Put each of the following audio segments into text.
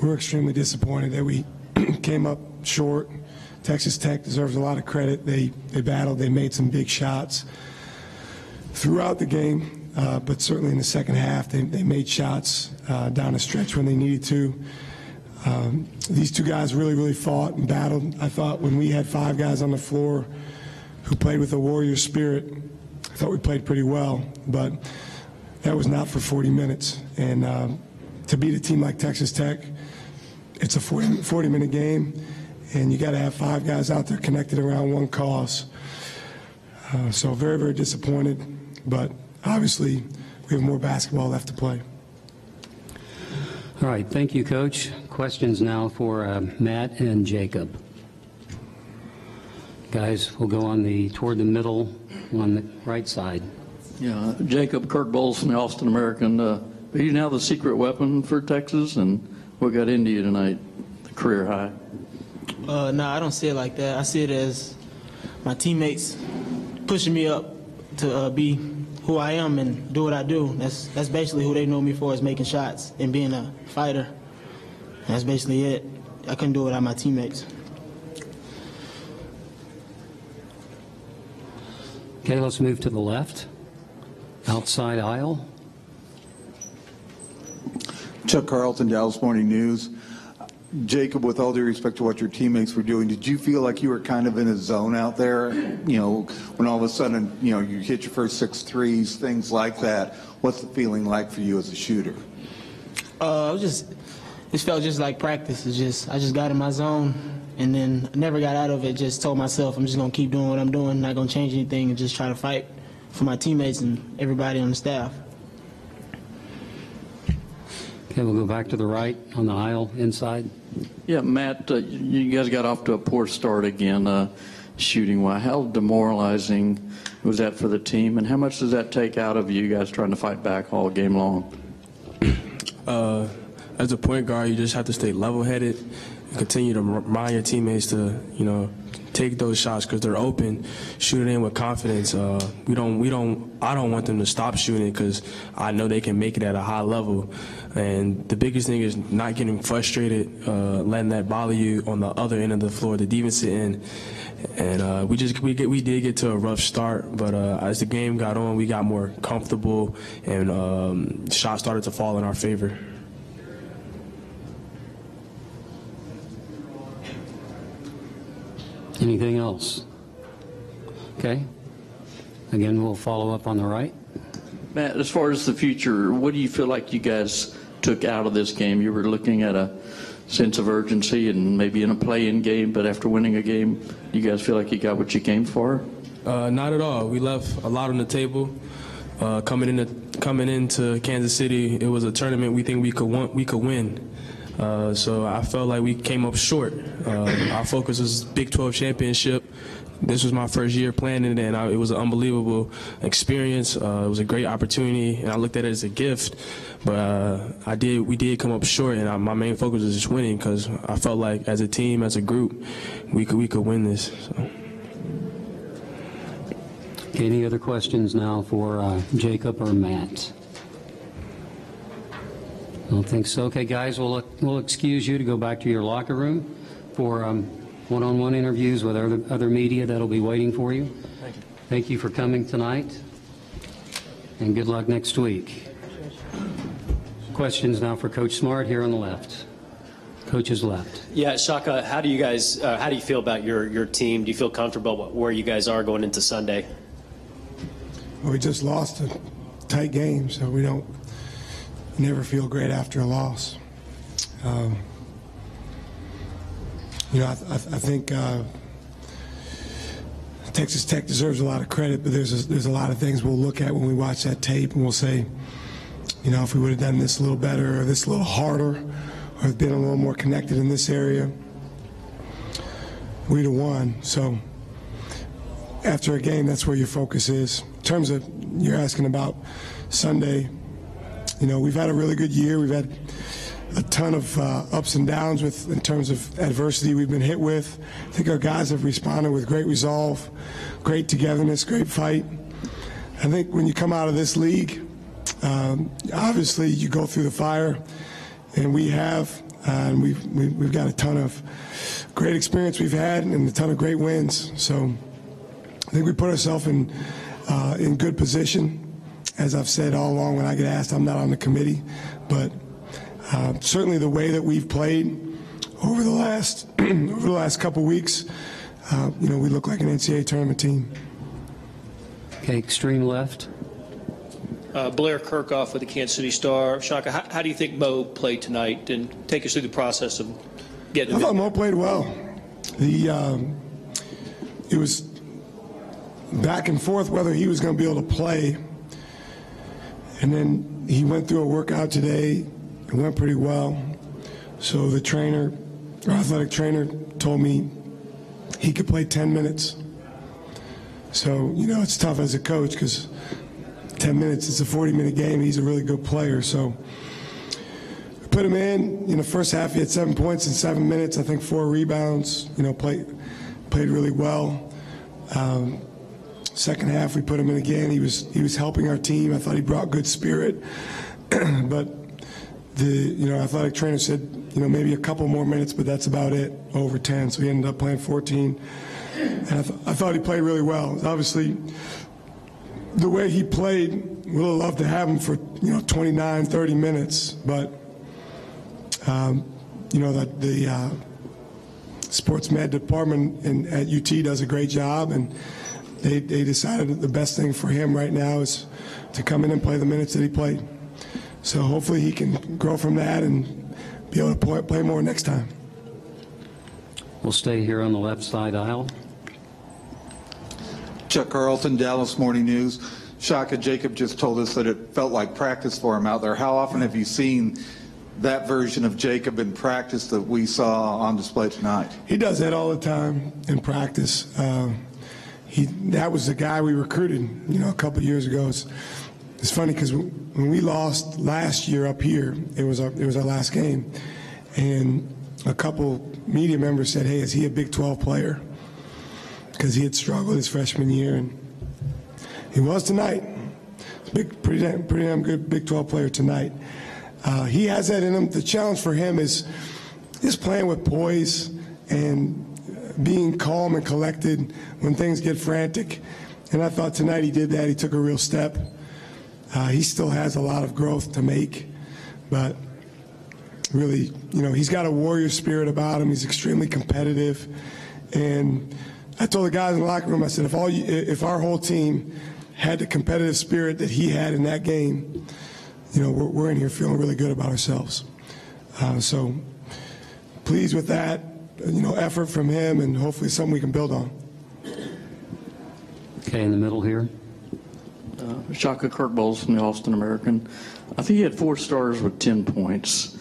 we're extremely disappointed that we came up short. Texas Tech deserves a lot of credit. They battled. They made some big shots throughout the game, but certainly in the second half, they made shots down the stretch when they needed to. These two guys really fought and battled. I thought when we had 5 guys on the floor who played with a warrior spirit, I thought we played pretty well, but that was not for 40 minutes. And to beat a team like Texas Tech, it's a 40-minute game, and you got to have 5 guys out there connected around one cause. So very disappointed, but obviously we have more basketball left to play. All right, thank you, Coach. Questions now for Matt and Jacob. Guys, we'll go toward the middle on the right side. Yeah, Jacob, Kirk Bowles from the Austin American. Are you now the secret weapon for Texas, and what got into you tonight, the career high? No, I don't see it like that. I see it as my teammates pushing me up to be who I am and do what I do. That's basically who they know me for, is making shots and being a fighter. That's basically it. I couldn't do it without my teammates. Okay, let's move to the left. Outside aisle. Chuck Carlton, Dallas Morning News. Jacob, with all due respect to what your teammates were doing, did you feel like you were kind of in a zone out there? You know, when all of a sudden, you hit your first 6 threes, things like that. What's the feeling like for you as a shooter? It felt just like practice. I just got in my zone, and then never got out of it. Just told myself I'm just gonna keep doing what I'm doing, not gonna change anything, and just try to fight for my teammates and everybody on the staff. Okay, we'll go back to the right on the aisle inside. Yeah, Matt, you guys got off to a poor start again, shooting-wise. How demoralizing was that for the team, and how much does that take out of you guys trying to fight back all game long? As a point guard, you just have to stay level-headed and continue to remind your teammates to, take those shots because they're open. Shoot it in with confidence. I don't want them to stop shooting because I know they can make it at a high level. And the biggest thing is not getting frustrated, letting that bother you on the other end of the floor, the defensive end. And we did get to a rough start, but as the game got on, we got more comfortable, and shots started to fall in our favor. Anything else? Okay. Again, we'll follow up on the right. Matt, as far as the future, what do you feel like you guys took out of this game? You were looking at a sense of urgency and maybe in a play-in game, but after winning a game, do you guys feel like you got what you came for? Not at all. We left a lot on the table. Coming into Kansas City, it was a tournament we think we could win. So I felt like we came up short. Our focus was Big 12 championship. This was my first year playing it, and it was an unbelievable experience. It was a great opportunity, and I looked at it as a gift. But we did come up short, and my main focus was just winning because I felt like as a team, as a group, we could win this. So. Any other questions now for Jacob or Matt? I don't think so. Okay, guys, we'll excuse you to go back to your locker room for one-on-one interviews with other media that'll be waiting for you. Thank you. Thank you for coming tonight, and good luck next week. Questions now for Coach Smart here on the left. Coach's left. Yeah, Shaka, how do you feel about your team? Do you feel comfortable where you guys are going into Sunday? Well, we just lost a tight game, so we never feel great after a loss. I think Texas Tech deserves a lot of credit, but there's a lot of things we'll look at when we watch that tape, and we'll say, if we would have done this a little better or this a little harder or been a little more connected in this area, we'd have won. So after a game, that's where your focus is. In terms of, you're asking about Sunday, we've had a really good year. We've had a ton of ups and downs in terms of adversity we've been hit with. I think our guys have responded with great resolve, great togetherness, great fight. I think when you come out of this league, obviously you go through the fire. and we have, and we've got a ton of great experience we've had and a ton of great wins. So I think we put ourselves in good position. As I've said all along, when I get asked, I'm not on the committee, but certainly the way that we've played over the last couple weeks, we look like an NCAA tournament team. Okay, extreme left. Blair Kirkhoff with the Kansas City Star. Shaka, how do you think Mo played tonight? And take us through the process of getting him I thought in. Mo played well. It was back and forth whether he was going to be able to play. And then he went through a workout today. It went pretty well. So the trainer, our athletic trainer, told me he could play 10 minutes. So, it's tough as a coach because 10 minutes, it's a 40-minute game. He's a really good player. So we put him in the first half. He had 7 points in 7 minutes, I think 4 rebounds, played really well. Second half, we put him in again. He was helping our team. I thought he brought good spirit. But the athletic trainer said, maybe a couple more minutes, but that's about it, over 10. So he ended up playing 14. And I thought he played really well. Obviously, the way he played, we'd love to have him for 29, 30 minutes. But the sports med department at UT does a great job, and they decided that the best thing for him right now is to come in and play the minutes that he played. So hopefully he can grow from that and be able to play more next time. We'll stay here on the left side aisle. Chuck Carlton, Dallas Morning News. Shaka, Jacob just told us that it felt like practice for him out there. How often have you seen that version of Jacob in practice that we saw on display tonight? He does that all the time in practice. That was the guy we recruited, a couple of years ago. It's funny because when we lost last year up here, it was our last game, and a couple media members said, "Hey, is he a Big 12 player?" Because he had struggled his freshman year, and he was tonight. Pretty damn good Big 12 player tonight. He has that in him. The challenge for him is just playing with poise and being calm and collected when things get frantic. And I thought tonight he did that. He took a real step. He still has a lot of growth to make, but really, he's got a warrior spirit about him. He's extremely competitive. And I told the guys in the locker room, I said, if our whole team had the competitive spirit that he had in that game, we're in here feeling really good about ourselves. So pleased with that, effort from him, and hopefully something we can build on. Okay, in the middle here. Shaka Kirk Bowles from the Austin American. I think he had 4 stars with 10 points.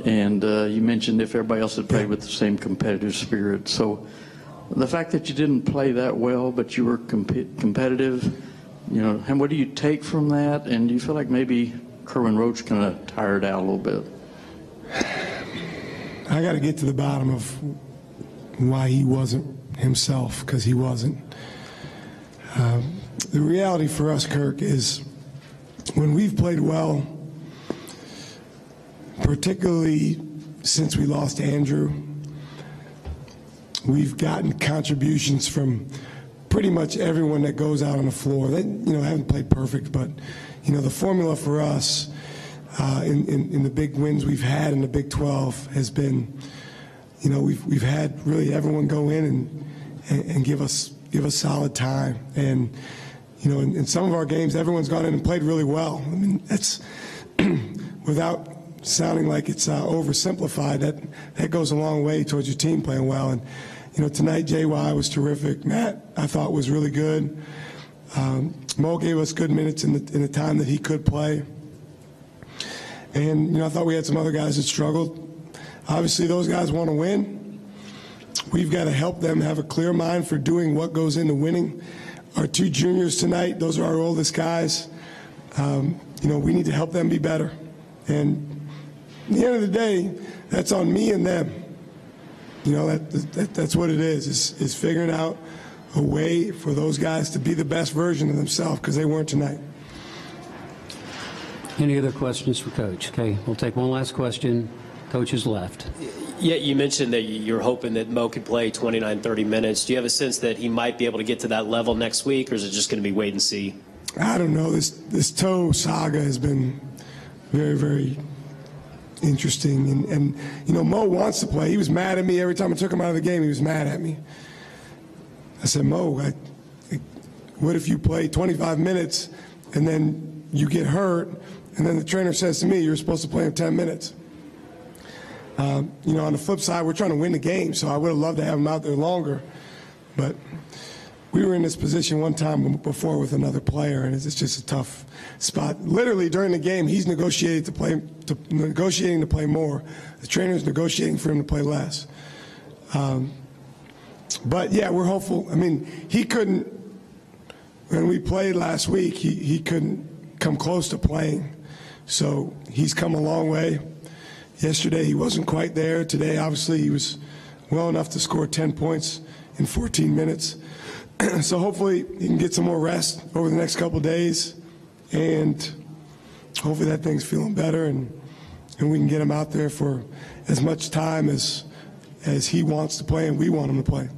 And you mentioned if everybody else had played with the same competitive spirit. So the fact that you didn't play that well, but you were competitive, and what do you take from that? And do you feel like maybe Kerwin Roach kind of tired out a little bit? I got to get to the bottom of why he wasn't himself, because he wasn't. The reality for us, Kirk, is when we've played well, particularly since we lost Andrew, we've gotten contributions from pretty much everyone that goes out on the floor. They, haven't played perfect, but, the formula for us in the big wins we've had in the Big 12 has been, we've had really everyone go in and give us solid time. And, in some of our games, everyone's gone in and played really well. I mean, that's without sounding like it's oversimplified, that goes a long way towards your team playing well. And, tonight JY was terrific. Matt, I thought, was really good. Mo gave us good minutes in the time that he could play. And, I thought we had some other guys that struggled. Obviously, those guys want to win. We've got to help them have a clear mind for doing what goes into winning. Our 2 juniors tonight, those are our oldest guys. We need to help them be better. And at the end of the day, that's on me and them. That's what it is figuring out a way for those guys to be the best version of themselves, because they weren't tonight. Any other questions for Coach? Okay, we'll take one last question. Coach is left. Yeah, you mentioned that you're hoping that Mo could play 29, 30 minutes. Do you have a sense that he might be able to get to that level next week, or is it just going to be wait and see? I don't know. This toe saga has been very, very interesting. And you know, Mo wants to play. He was mad at me every time I took him out of the game. He was mad at me. I said, Mo, what if you play 25 minutes and then you get hurt, and then the trainer says to me, you're supposed to play in 10 minutes? You know, on the flip side, we're trying to win the game, so I would have loved to have him out there longer. But we were in this position one time before with another player, and it's just a tough spot. Literally during the game, he's negotiating to play more. The trainer's negotiating for him to play less. But yeah, we're hopeful. I mean, he couldn't. When we played last week, he couldn't come close to playing. So he's come a long way. Yesterday he wasn't quite there. Today, obviously, he was well enough to score 10 points in 14 minutes. So hopefully he can get some more rest over the next couple of days, and hopefully that thing's feeling better, and we can get him out there for as much time as he wants to play and we want him to play.